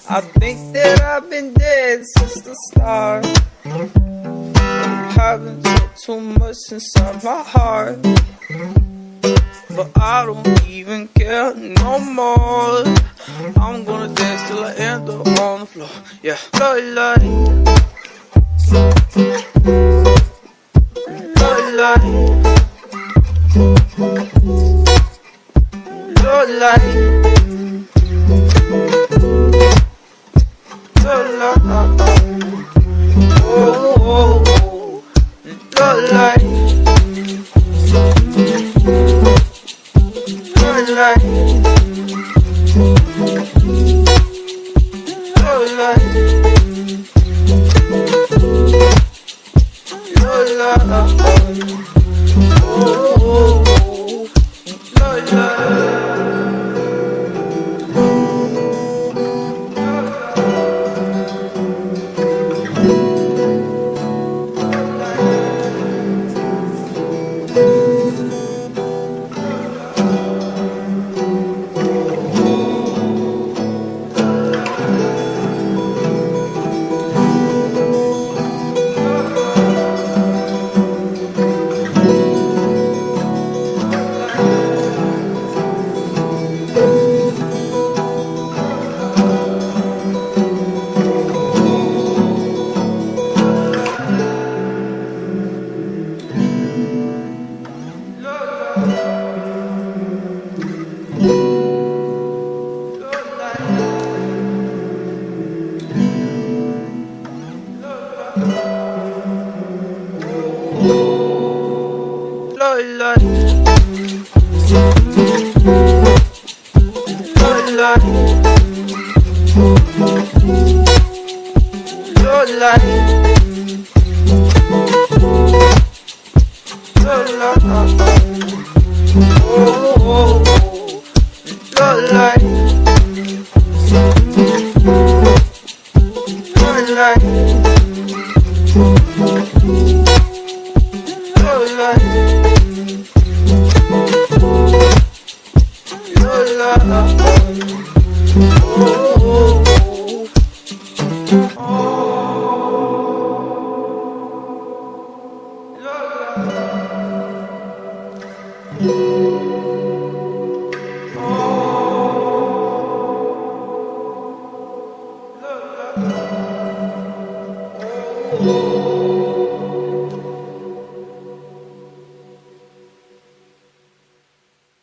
I think that I've been dead since the start. Haven't said too much inside my heart, but I don't even care no more. I'm gonna dance till I end up on the floor. Yeah, love life, love life, love life. Oh,